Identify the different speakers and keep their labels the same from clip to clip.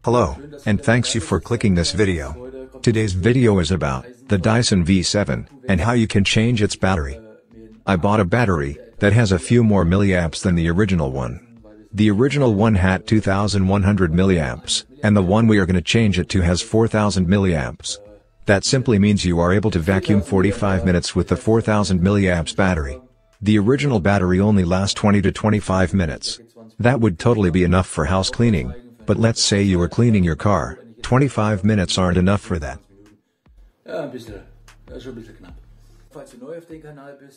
Speaker 1: Hello, and thanks you for clicking this video. Today's video is about the Dyson V7 and how you can change its battery. I bought a battery that has a few more milliamps than the original one. The original one had 2100 milliamps, and the one we are going to change it to has 4000 milliamps. That simply means you are able to vacuum 45 minutes with the 4000 milliamps battery. The original battery only lasts 20 to 25 minutes. That would totally be enough for house cleaning, but let's say you are cleaning your car, 25 minutes aren't enough for that.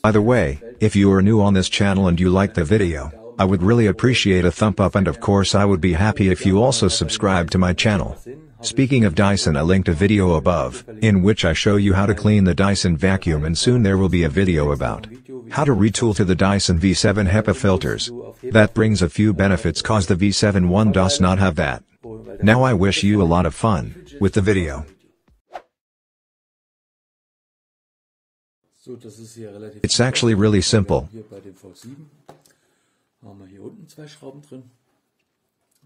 Speaker 1: By the way, if you are new on this channel and you like the video, I would really appreciate a thumb up, and of course I would be happy if you also subscribe to my channel. Speaking of Dyson, I linked a video above, in which I show you how to clean the Dyson vacuum, and soon there will be a video about how to retool to the Dyson V7 HEPA filters. That brings a few benefits cause the V7 one does not have that. Now I wish you a lot of fun with the video. It's actually really simple.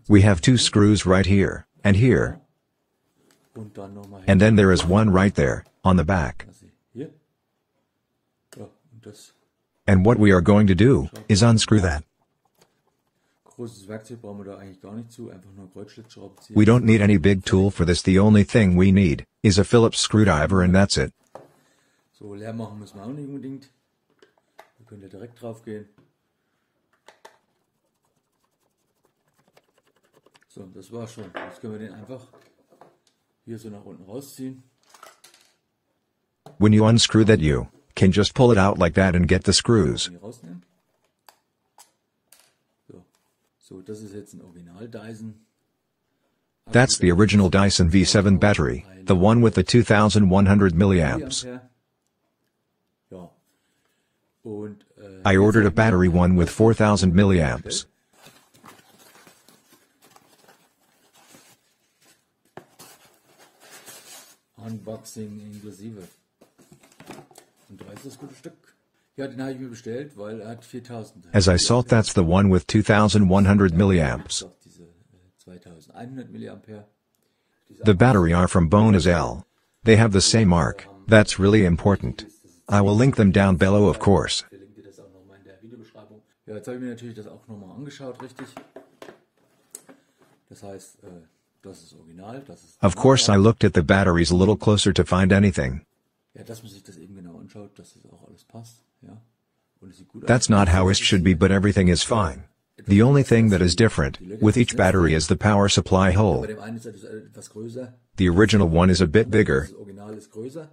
Speaker 1: We have two screws right here, and here. And then there is one right there, on the back. And what we are going to do, is unscrew that. We don't need any big tool for this, the only thing we need, is a Phillips screwdriver, and that's it.
Speaker 2: So, das war schon. Jetzt können wir den einfach hier so nach unten rausziehen.
Speaker 1: When you unscrew that, you can just pull it out like that and get the screws.
Speaker 2: So, das ist jetzt ein Original Dyson.
Speaker 1: That's the original Dyson V7 battery, the one with the 2100 milliamps. I ordered a battery one with 4000 milliamps.
Speaker 2: Unboxing inklusive. Und da ist das gute Stück. Ja, den habe ich mir bestellt, weil hat 4000.
Speaker 1: As I saw, that's the one with 2100 milliamps.
Speaker 2: Diese 2100 Milliampere.
Speaker 1: The battery are from Bonacell. They have the same mark. That's really important. I will link them down below, of course.
Speaker 2: Ja, jetzt habe ich mir natürlich das auch nochmal angeschaut, richtig. Das heißt, das ist original, das ist.
Speaker 1: Of course, I looked at the batteries a little closer to find anything.
Speaker 2: Ja, dass man sich das eben genau anschaut, dass das auch alles passt, ja. Und es sieht gut aus.
Speaker 1: That's not how it should be, but everything is fine. The only thing that is different with each battery is the power supply hole.
Speaker 2: Bei dem einen ist es etwas größer.
Speaker 1: The original one is a bit bigger.
Speaker 2: Das Original ist größer.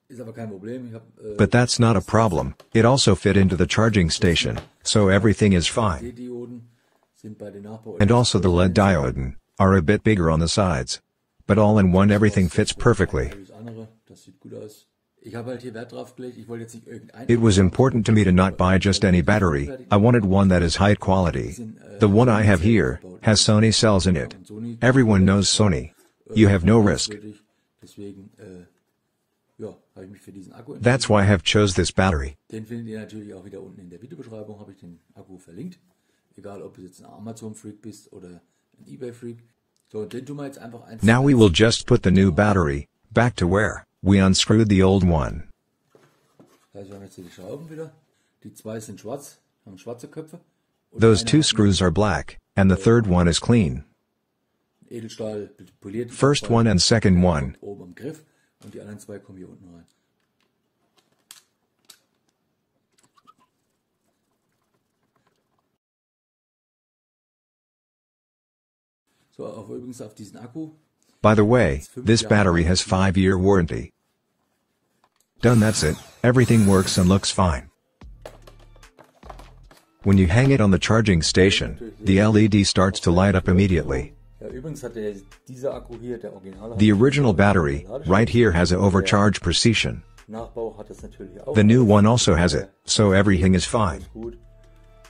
Speaker 2: Ist aber kein Problem. Ich hab,
Speaker 1: But that's not a problem. It also fit into the charging station, so everything is fine.
Speaker 2: D-Dioden sind bei den
Speaker 1: And also the LED diode are a bit bigger on the sides. But all in one, everything fits perfectly.
Speaker 2: Das sieht gut aus. Ich habe halt hier Wert drauf gelegt. Ich wollte jetzt nicht irgendein.
Speaker 1: It was important to me to not buy just any battery. I wanted one that is high quality. The one I have here has Sony cells in it. Everyone knows Sony. You have no risk.
Speaker 2: Deswegen, ja, habe ich mich für diesen Akku entschieden.
Speaker 1: That's why I have chose this battery.
Speaker 2: Den findet ihr natürlich auch wieder unten in der Videobeschreibung, habe ich den Akku verlinkt. Egal, ob du jetzt ein Amazon-Freak bist oder ein eBay-Freak. So, den tun wir jetzt einfach
Speaker 1: Now we will just put the new battery back to where we unscrewed the old one.
Speaker 2: Das heißt, wir haben jetzt hier die Schrauben wieder. Die zwei sind schwarz, haben schwarze Köpfe. Und
Speaker 1: Those
Speaker 2: einer
Speaker 1: two
Speaker 2: hat
Speaker 1: screws are black, and the third one is clean.
Speaker 2: Edelstahl poliert.
Speaker 1: First one and second one.
Speaker 2: Oben am Griff und die anderen zwei kommen hier unten rein. So, auch übrigens auf diesen Akku.
Speaker 1: By the way, this battery has 5-year warranty. Done, that's it. Everything works and looks fine. When you hang it on the charging station, the LED starts to light up immediately.
Speaker 2: Ja, übrigens hat dieser Akku hier, der Original.
Speaker 1: The original battery, right here, has an overcharge precision.
Speaker 2: Nachbau hat das natürlich auch.
Speaker 1: The new one also has it, so everything is fine.
Speaker 2: Gut.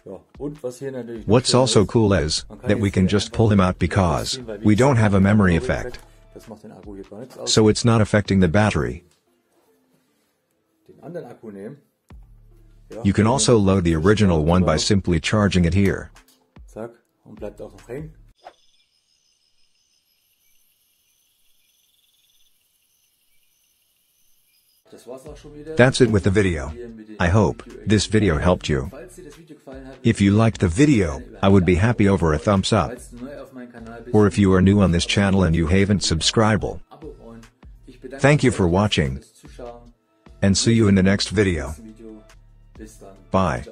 Speaker 2: Ja, und was hier natürlich
Speaker 1: What's also cool is that we can just pull him out because we don't have a memory effect,
Speaker 2: Das macht den Akku hier gar nichts aus.
Speaker 1: so it's not affecting the battery.
Speaker 2: Den anderen Akku nehmen. Ja,
Speaker 1: You can also load the original one by simply charging it here.
Speaker 2: Zack, und bleibt auch noch hängen.
Speaker 1: That's it with the video. I hope this video helped you. If you liked the video, I would be happy over a thumbs up. Or if you are new on this channel and you haven't subscribed, thank you for watching, and see you in the next video. Bye.